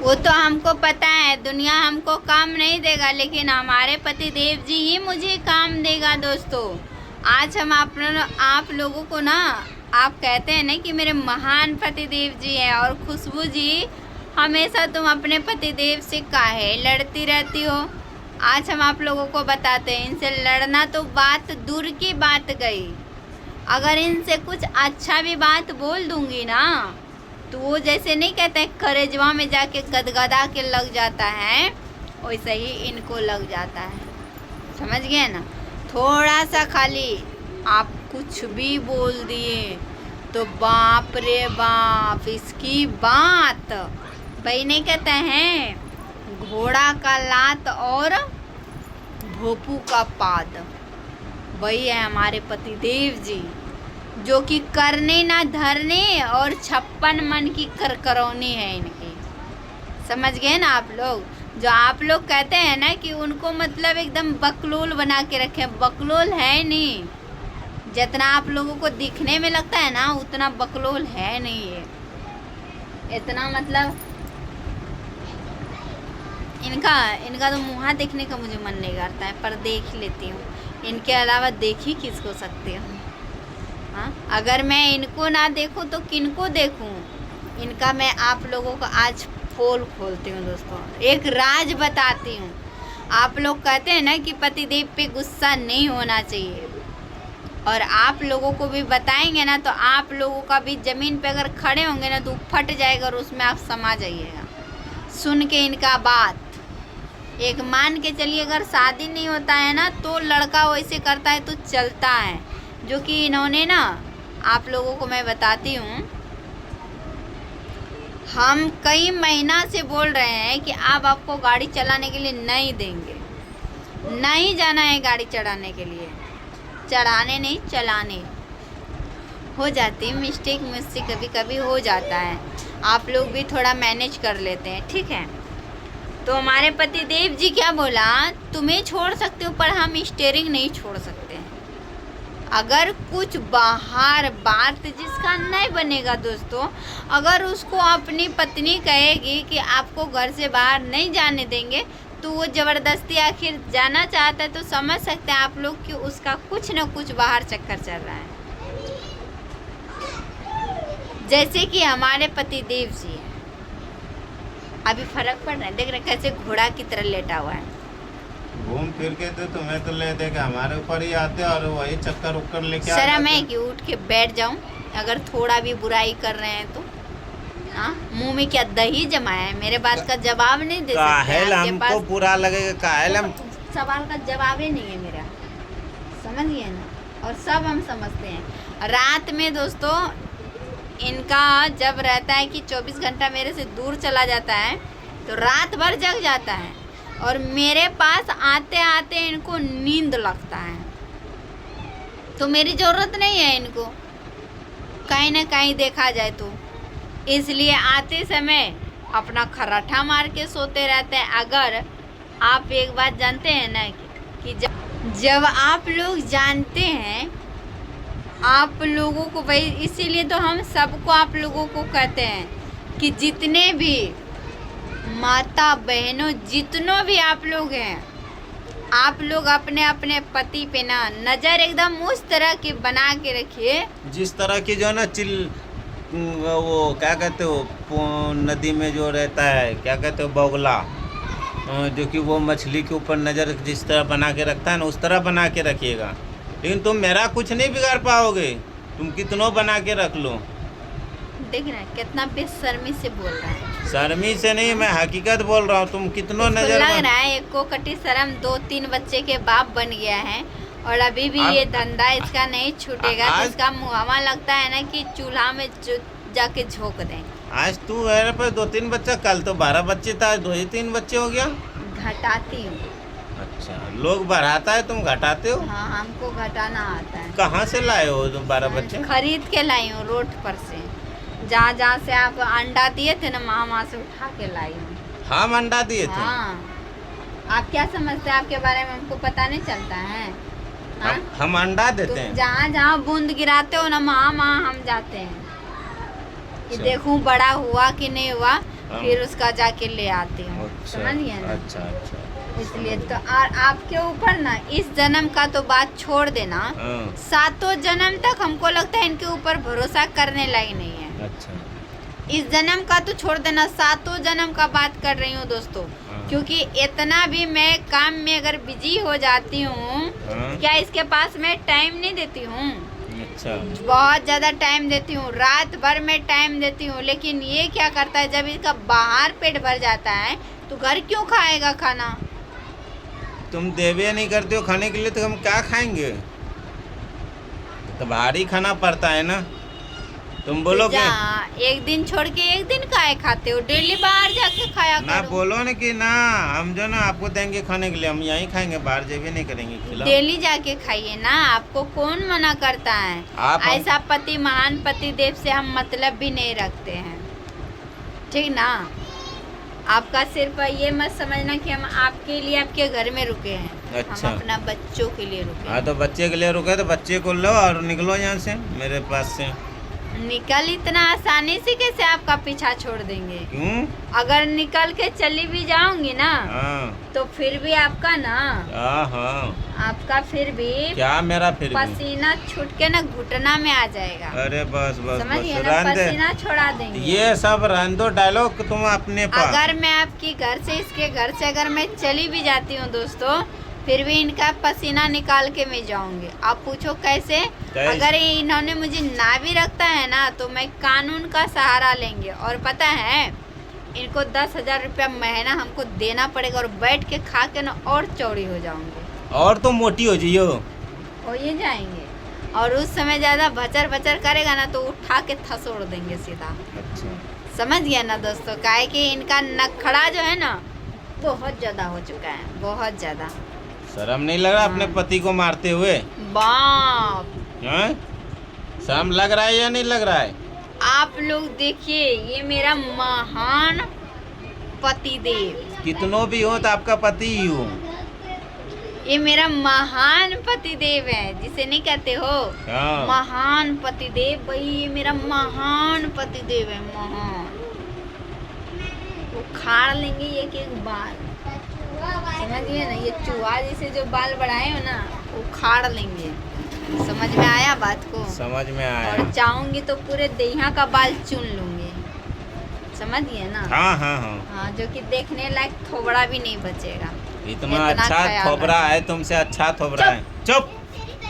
वो तो हमको पता है, दुनिया हमको काम नहीं देगा, लेकिन हमारे पति देव जी ही मुझे काम देगा दोस्तों। आज हम आप लोगों को ना, आप कहते हैं ना कि मेरे महान पति देव जी हैं, और खुशबू जी हमेशा तुम अपने पति देव से काहे लड़ती रहती हो। आज हम आप लोगों को बताते हैं, इनसे लड़ना तो बात दूर की बात गई, अगर इनसे कुछ अच्छा भी बात बोल दूंगी ना तो वो जैसे नहीं कहते करेजवा में जाके गदगदा के लग जाता है, वैसे ही इनको लग जाता है। समझ गए ना। थोड़ा सा खाली आप कुछ भी बोल दिए तो बाप रे बाप, इसकी बात भाई नहीं कहते हैं घोड़ा का लात और भोपू का पाद। वही है हमारे पति देव जी, जो कि करने ना धरने और 56 मन की करकरौनी है इनकी। समझ गए ना आप लोग। जो आप लोग कहते हैं ना कि उनको मतलब एकदम बकलोल बना के रखे, बकलोल है नहीं। जितना आप लोगों को दिखने में लगता है ना उतना बकलोल है नहीं है। इतना मतलब इनका तो मुँह देखने का मुझे मन नहीं करता है, पर देख लेती हूँ। इनके अलावा देख ही किसको सकती हूँ। हाँ, अगर मैं इनको ना देखूं तो किनको देखूं। इनका मैं आप लोगों को आज पोल खोलती हूँ दोस्तों, एक राज बताती हूँ। आप लोग कहते हैं ना कि पतिदेव पे गुस्सा नहीं होना चाहिए, और आप लोगों को भी बताएंगे ना तो आप लोगों का भी ज़मीन पे अगर खड़े होंगे ना तो फट जाएगा, और उसमें आप समा जाइएगा सुन के इनका बात। एक मान के चलिए, अगर शादी नहीं होता है ना तो लड़का वैसे करता है तो चलता है, जो कि इन्होंने ना, आप लोगों को मैं बताती हूँ, हम कई महीना से बोल रहे हैं कि आप आपको गाड़ी चलाने के लिए नहीं देंगे, नहीं जाना है गाड़ी चढ़ाने के लिए, चढ़ाने नहीं चलाने। हो जाती है मिस्टेक, मुझसे कभी कभी हो जाता है, आप लोग भी थोड़ा मैनेज कर लेते हैं, ठीक है। तो हमारे पति देव जी क्या बोला, तुम्हें छोड़ सकते हो पर हम स्टीयरिंग नहीं छोड़ सकते। अगर कुछ बाहर बात जिसका नहीं बनेगा दोस्तों, अगर उसको अपनी पत्नी कहेगी कि आपको घर से बाहर नहीं जाने देंगे, तो वो ज़बरदस्ती आखिर जाना चाहता है, तो समझ सकते हैं आप लोग कि उसका कुछ न कुछ बाहर चक्कर चल रहा है। जैसे कि हमारे पति देव जी हैं, अभी फर्क पड़ रहा है, देख रहे कैसे घोड़ा की तरह लेटा हुआ है। घूम फिर के तो तुम्हें तो ले दे के हमारे ऊपर ही आते और वही चक्कर उक्कर लेके आ शर्म है जाते। कि उठ के बैठ जाऊं अगर थोड़ा भी बुराई कर रहे हैं तो। हाँ, मुंह में क्या दही जमाया है, मेरे बात का जवाब नहीं दे सकते काहेल आपके हमको पास। बुरा लगेगा, काहेल हम सवाल का जवाब ही नहीं है मेरा, समझिए ना। और सब हम समझते हैं। रात में दोस्तों इनका जब रहता है कि 24 घंटा मेरे से दूर चला जाता है तो रात भर जग जाता है, और मेरे पास आते आते इनको नींद लगता है, तो मेरी ज़रूरत नहीं है इनको कहीं ना कहीं देखा जाए तो। इसलिए आते समय अपना खर्राटा मार के सोते रहते हैं। अगर आप एक बात जानते हैं ना कि जब आप लोग जानते हैं, आप लोगों को भाई, इसीलिए तो हम सबको आप लोगों को कहते हैं कि जितने भी माता बहनों, जितनों भी आप लोग हैं, आप लोग अपने अपने पति पे ना नज़र एकदम उस तरह की बना के रखिए, जिस तरह की जो है ना वो क्या कहते हो नदी में जो रहता है, क्या कहते हो बगुला, जो कि वो मछली के ऊपर नज़र जिस तरह बना के रखता है ना, उस तरह बना के रखिएगा। लेकिन तुम मेरा कुछ नहीं बिगाड़ पाओगे, तुम कितनों बना के रख लो। देख रहे हैं कितना बेशर्मी से बोल रहा है। शर्मी से नहीं, मैं हकीकत बोल रहा हूँ। तुम कितनों इसको नजर लग रहा है एको कटी शर्म, 2-3 बच्चे के बाप बन गया है, और अभी भी ये धंधा इसका नहीं छूटेगा। तो इसका मुहावा लगता है ना कि चूल्हा में जाके झोंक दें। आज तू मेरे पे 2-3 बच्चा, कल तो 12 बच्चे था, 2-3 बच्चे हो गया। घटाती हूँ। अच्छा, लोग बढ़ाता है, तुम घटाते हो। हाँ, हमको घटाना आता है। कहाँ से लाए हो तुम 12 बच्चे? खरीद के लाई हूँ रोड पर से, जहाँ जहाँ से आप अंडा दिए थे ना, वहाँ से उठा के लाई हूँ। हम अंडा दिए थे? हाँ, आप क्या समझते हैं, आपके बारे में हमको पता नहीं चलता है? हम अंडा देते हैं। जहाँ जहाँ बूंद गिराते हो ना, वहाँ हम जाते हैं कि देखूं बड़ा हुआ कि नहीं हुआ। फिर उसका जाके ले आती हूँ। अच्छा समझ गए ना? अच्छा अच्छा इसलिए तो और आपके ऊपर ना इस जन्म का तो बात छोड़ देना, हाँ, 7 जन्म तक हमको लगता है इनके ऊपर भरोसा करने लायक नहीं है। अच्छा इस जन्म का तो छोड़ देना, 7 जन्म का बात कर रही हूँ दोस्तों। हाँ। क्योंकि इतना भी मैं काम में अगर बिजी हो जाती हूँ, हाँ, क्या इसके पास मैं टाइम नहीं देती हूँ? अच्छा बहुत ज़्यादा टाइम देती हूँ, रात भर में टाइम देती हूँ। लेकिन ये क्या करता है, जब इसका बाहर पेट भर जाता है तो घर क्यों खाएगा खाना? तुम देवे नहीं करते हो खाने के लिए तो हम क्या खाएंगे? तो भारी खाना पड़ता है ना। तुम बोलोगे एक दिन छोड़ के एक दिन खाए खाते हो, डेली बाहर जाके खाया ना, करो। बोलो ना कि ना हम जो ना आपको देंगे खाने के लिए, हम यहीं खाएंगे, बाहर जेबे नहीं करेंगे, खिलाओ। डेली जाके खाइए ना, आपको कौन मना करता है? ऐसा पति, महान पति देव से हम मतलब भी नहीं रखते हैं, ठीक ना? आपका सिर्फ ये मत समझना कि हम आपके लिए आपके घर में रुके हैं। अच्छा। हम अपना बच्चों के लिए रुके हाँ हैं। तो बच्चे के लिए रुके तो बच्चे को लो और निकलो यहाँ से, मेरे पास से। निकल इतना आसानी से कैसे आपका पीछा छोड़ देंगे? क्यों? अगर निकल के चली भी जाऊंगी ना, हाँ तो फिर भी आपका ना, हाँ, आपका फिर भी क्या मेरा फिर भी? पसीना छूट के ना घुटना में आ जाएगा। अरे बस बस समझिए बस, ना, रहने दे। पसीना छोड़ा देंगे। ये सब रहने दो डायलॉग तुम अपने पास। अगर मैं आपके घर से, इसके घर से अगर मैं चली भी जाती हूँ दोस्तों, फिर भी इनका पसीना निकाल के मैं जाऊंगी। आप पूछो कैसे? अगर इन्होंने मुझे ना भी रखता है ना, तो मैं कानून का सहारा लेंगे। और पता है, इनको 10,000 रुपया महीना हमको देना पड़ेगा, और बैठ के खा के ना और चौड़ी हो जाऊंगी। और तो मोटी हो जाइयो। हो ये जाएंगे। और उस समय ज़्यादा भचर भचर करेगा ना, तो उठा के थसोड़ देंगे सीधा। अच्छा, समझ गया ना दोस्तों? काहे कि इनका नखड़ा जो है ना, बहुत ज़्यादा हो चुका है, बहुत ज़्यादा। शर्म नहीं लग रहा अपने पति को मारते हुए? बाप, हैं? शर्म लग रहा है या नहीं लग रहा है? आप लोग देखिए, ये मेरा महान पति देव, कितनों भी हो तो आपका पति ही हो। ये मेरा महान पति देव है, जिसे नहीं कहते हो हाँ। महान पति देव। भाई ये मेरा महान पति देव है, महान। वो खाड़ लेंगे एक एक बाल, समझिए ना? ये चूहा जैसे जो बाल बढ़ाए हो ना, वो खाड़ लेंगे। समझ में आया बात को? समझ में आया। और चाहूंगी तो पूरे देहा का बाल चुन लूंगी। समझिए ना? हाँ हाँ हाँ, हाँ, जो कि देखने लायक थोबड़ा भी नहीं बचेगा। इतना अच्छा ख्याल थोबरा रखना। है तुमसे, अच्छा थोबरा है। चुप।